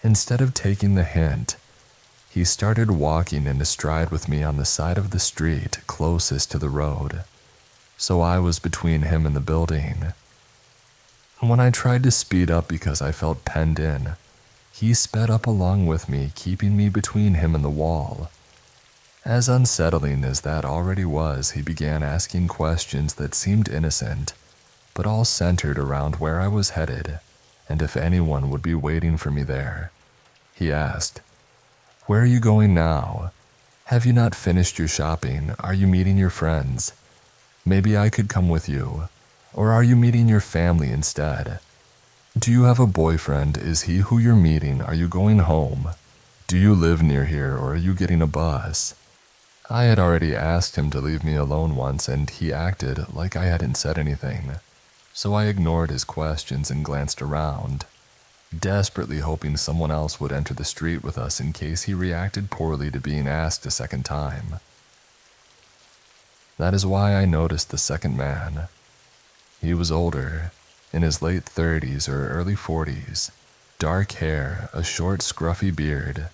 Instead of taking the hint, he started walking in a stride with me on the side of the street closest to the road, so I was between him and the building. When I tried to speed up because I felt penned in, he sped up along with me, keeping me between him and the wall. As unsettling as that already was, he began asking questions that seemed innocent, but all centered around where I was headed and if anyone would be waiting for me there, He asked, "Where are you going now? Have you not finished your shopping? Are you meeting your friends? Maybe I could come with you. Or are you meeting your family instead? Do you have a boyfriend? Is he who you're meeting? Are you going home? Do you live near here or are you getting a bus?" I had already asked him to leave me alone once and he acted like I hadn't said anything, so I ignored his questions and glanced around, desperately hoping someone else would enter the street with us in case he reacted poorly to being asked a second time. That is why I noticed the second man. He was older, in his late 30s or early 40s, dark hair, a short scruffy beard,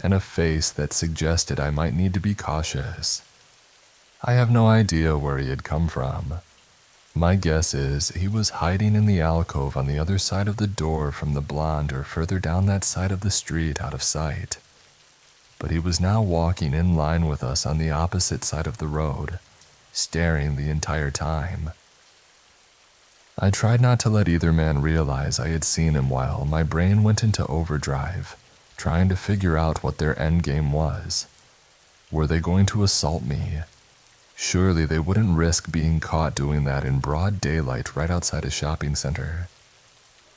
and a face that suggested I might need to be cautious. I have no idea where he had come from. My guess is he was hiding in the alcove on the other side of the door from the blonde or further down that side of the street out of sight. But he was now walking in line with us on the opposite side of the road, staring the entire time. I tried not to let either man realize I had seen him while my brain went into overdrive, trying to figure out what their endgame was. Were they going to assault me? Surely they wouldn't risk being caught doing that in broad daylight right outside a shopping center.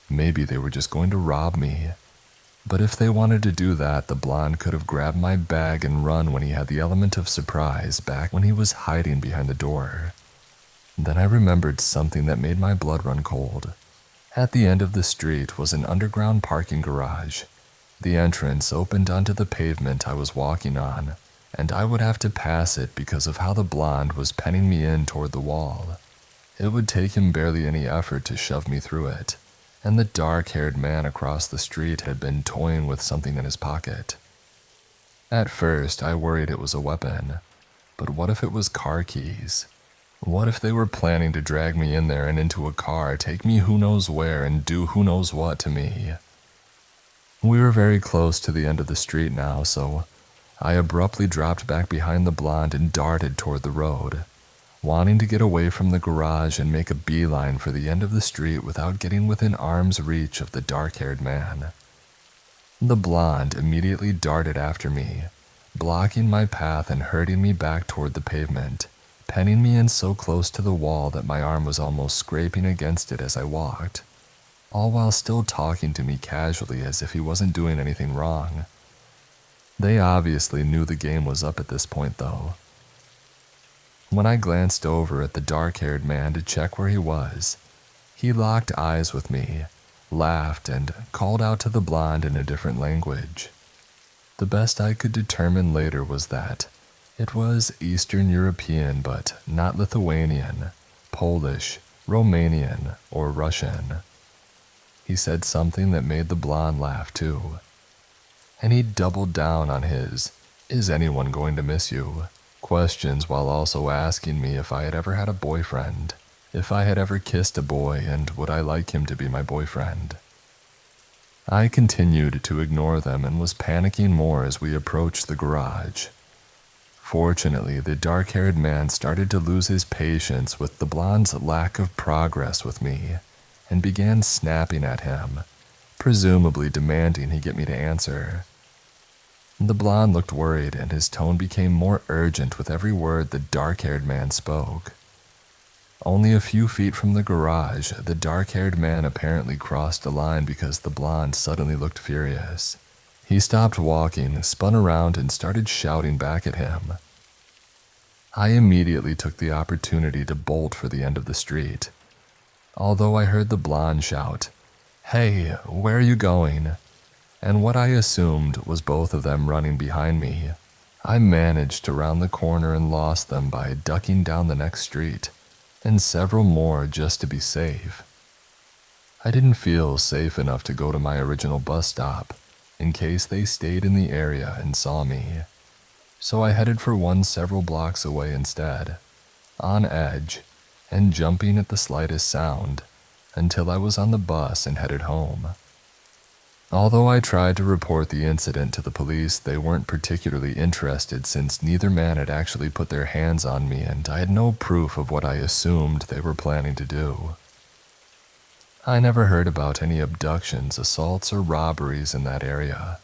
Maybe they were just going to rob me. But if they wanted to do that, the blonde could have grabbed my bag and run when he had the element of surprise back when he was hiding behind the door. Then I remembered something that made my blood run cold. At the end of the street was an underground parking garage. The entrance opened onto the pavement I was walking on, and I would have to pass it because of how the blonde was penning me in toward the wall. It would take him barely any effort to shove me through it, and the dark-haired man across the street had been toying with something in his pocket. At first, I worried it was a weapon, but what if it was car keys? What if they were planning to drag me in there and into a car, take me who knows where, and do who knows what to me? We were very close to the end of the street now, so I abruptly dropped back behind the blonde and darted toward the road, wanting to get away from the garage and make a beeline for the end of the street without getting within arm's reach of the dark-haired man. The blonde immediately darted after me, blocking my path and herding me back toward the pavement, penning me in so close to the wall that my arm was almost scraping against it as I walked, all while still talking to me casually as if he wasn't doing anything wrong. They obviously knew the game was up at this point, though. When I glanced over at the dark-haired man to check where he was, he locked eyes with me, laughed, and called out to the blonde in a different language. The best I could determine later was that it was Eastern European, but not Lithuanian, Polish, Romanian, or Russian. He said something that made the blonde laugh too. And he doubled down on his, "Is anyone going to miss you?" questions while also asking me if I had ever had a boyfriend, if I had ever kissed a boy, and would I like him to be my boyfriend. I continued to ignore them and was panicking more as we approached the garage. Fortunately, the dark-haired man started to lose his patience with the blonde's lack of progress with me, and began snapping at him, presumably demanding he get me to answer. The blonde looked worried, and his tone became more urgent with every word the dark-haired man spoke. Only a few feet from the garage, the dark-haired man apparently crossed a line because the blonde suddenly looked furious. He stopped walking, spun around, and started shouting back at him. I immediately took the opportunity to bolt for the end of the street. Although I heard the blonde shout, "Hey, where are you going?" and what I assumed was both of them running behind me, I managed to round the corner and lost them by ducking down the next street, and several more just to be safe. I didn't feel safe enough to go to my original bus stop, in case they stayed in the area and saw me, so I headed for one several blocks away instead, on edge, and jumping at the slightest sound, until I was on the bus and headed home. Although I tried to report the incident to the police, they weren't particularly interested since neither man had actually put their hands on me and I had no proof of what I assumed they were planning to do. I never heard about any abductions, assaults, or robberies in that area,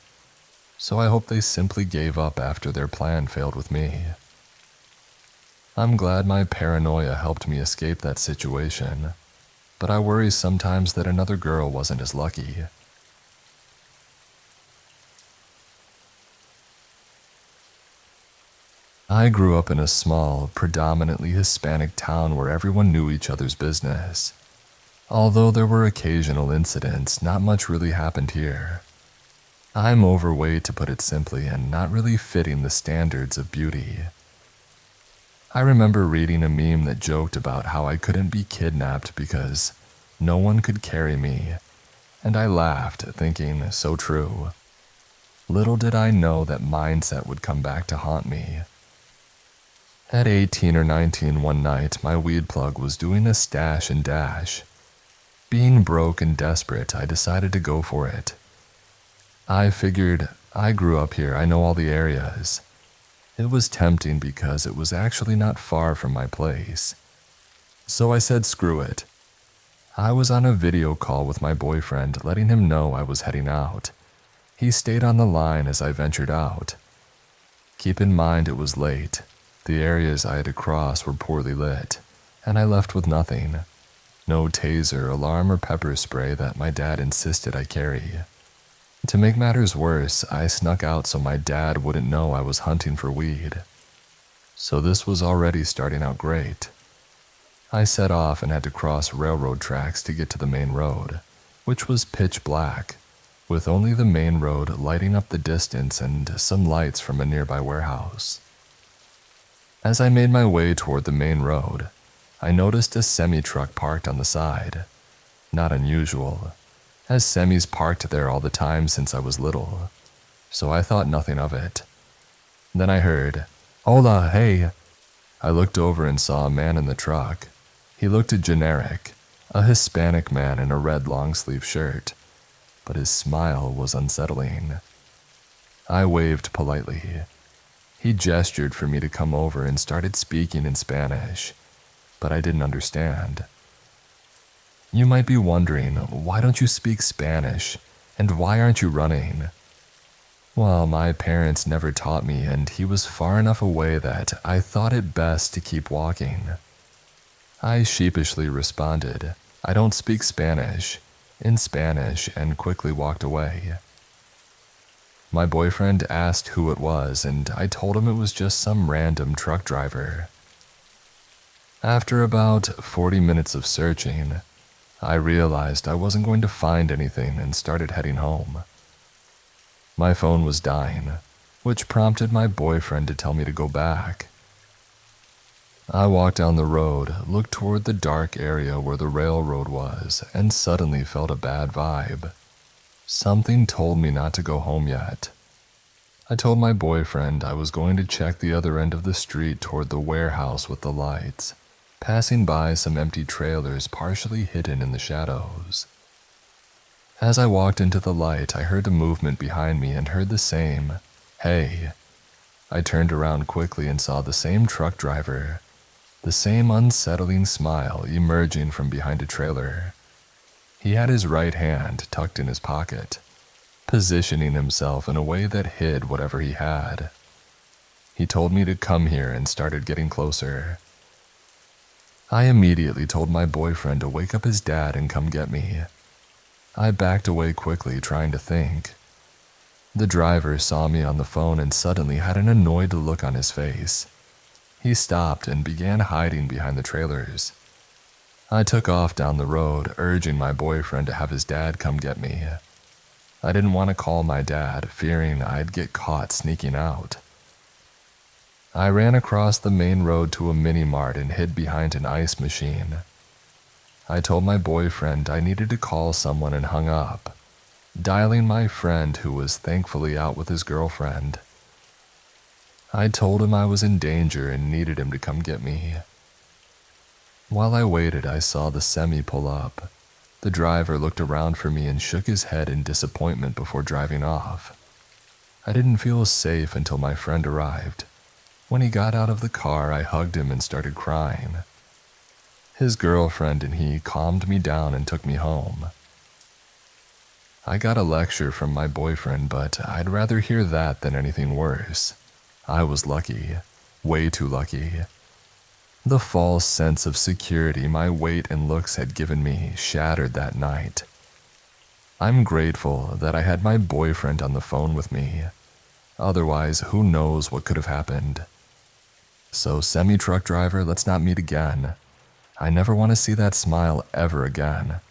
so I hope they simply gave up after their plan failed with me. I'm glad my paranoia helped me escape that situation, but I worry sometimes that another girl wasn't as lucky. I grew up in a small, predominantly Hispanic town where everyone knew each other's business. Although there were occasional incidents, not much really happened here. I'm overweight, to put it simply, and not really fitting the standards of beauty. I remember reading a meme that joked about how I couldn't be kidnapped because no one could carry me, and I laughed, thinking, so true. Little did I know that mindset would come back to haunt me. At 18 or 19 one night, my weed plug was doing a stash and dash. Being broke and desperate, I decided to go for it. I figured, I grew up here, I know all the areas. It was tempting because it was actually not far from my place. So I said screw it. I was on a video call with my boyfriend, letting him know I was heading out. He stayed on the line as I ventured out. Keep in mind it was late. The areas I had to cross were poorly lit, and I left with nothing. No taser, alarm, or pepper spray that my dad insisted I carry. To make matters worse, I snuck out so my dad wouldn't know I was hunting for weed. So this was already starting out great. I set off and had to cross railroad tracks to get to the main road, which was pitch black, with only the main road lighting up the distance and some lights from a nearby warehouse. As I made my way toward the main road, I noticed a semi-truck parked on the side. Not unusual, as semis parked there all the time since I was little, so I thought nothing of it. Then I heard, "Hola, hey." I looked over and saw a man in the truck. He looked generic, a Hispanic man in a red long-sleeve shirt, but his smile was unsettling. I waved politely. He gestured for me to come over and started speaking in Spanish, but I didn't understand. You might be wondering, why don't you speak Spanish, and why aren't you running? Well, my parents never taught me, and he was far enough away that I thought it best to keep walking. I sheepishly responded, "I don't speak Spanish," in Spanish, and quickly walked away. My boyfriend asked who it was, and I told him it was just some random truck driver. After about 40 minutes of searching, I realized I wasn't going to find anything and started heading home. My phone was dying, which prompted my boyfriend to tell me to go back. I walked down the road, looked toward the dark area where the railroad was, and suddenly felt a bad vibe. Something told me not to go home yet. I told my boyfriend I was going to check the other end of the street toward the warehouse with the lights, passing by some empty trailers partially hidden in the shadows. As I walked into the light, I heard a movement behind me and heard the same, "Hey." I turned around quickly and saw the same truck driver, the same unsettling smile emerging from behind a trailer. He had his right hand tucked in his pocket, positioning himself in a way that hid whatever he had. He told me to come here and started getting closer. I immediately told my boyfriend to wake up his dad and come get me. I backed away quickly, trying to think. The driver saw me on the phone and suddenly had an annoyed look on his face. He stopped and began hiding behind the trailers. I took off down the road, urging my boyfriend to have his dad come get me. I didn't want to call my dad, fearing I'd get caught sneaking out. I ran across the main road to a mini-mart and hid behind an ice machine. I told my boyfriend I needed to call someone and hung up, dialing my friend who was thankfully out with his girlfriend. I told him I was in danger and needed him to come get me. While I waited, I saw the semi pull up. The driver looked around for me and shook his head in disappointment before driving off. I didn't feel safe until my friend arrived. When he got out of the car, I hugged him and started crying. His girlfriend and he calmed me down and took me home. I got a lecture from my boyfriend, but I'd rather hear that than anything worse. I was lucky. Way too lucky. The false sense of security my weight and looks had given me shattered that night. I'm grateful that I had my boyfriend on the phone with me. Otherwise, who knows what could have happened. So, semi-truck driver, let's not meet again. I never want to see that smile ever again.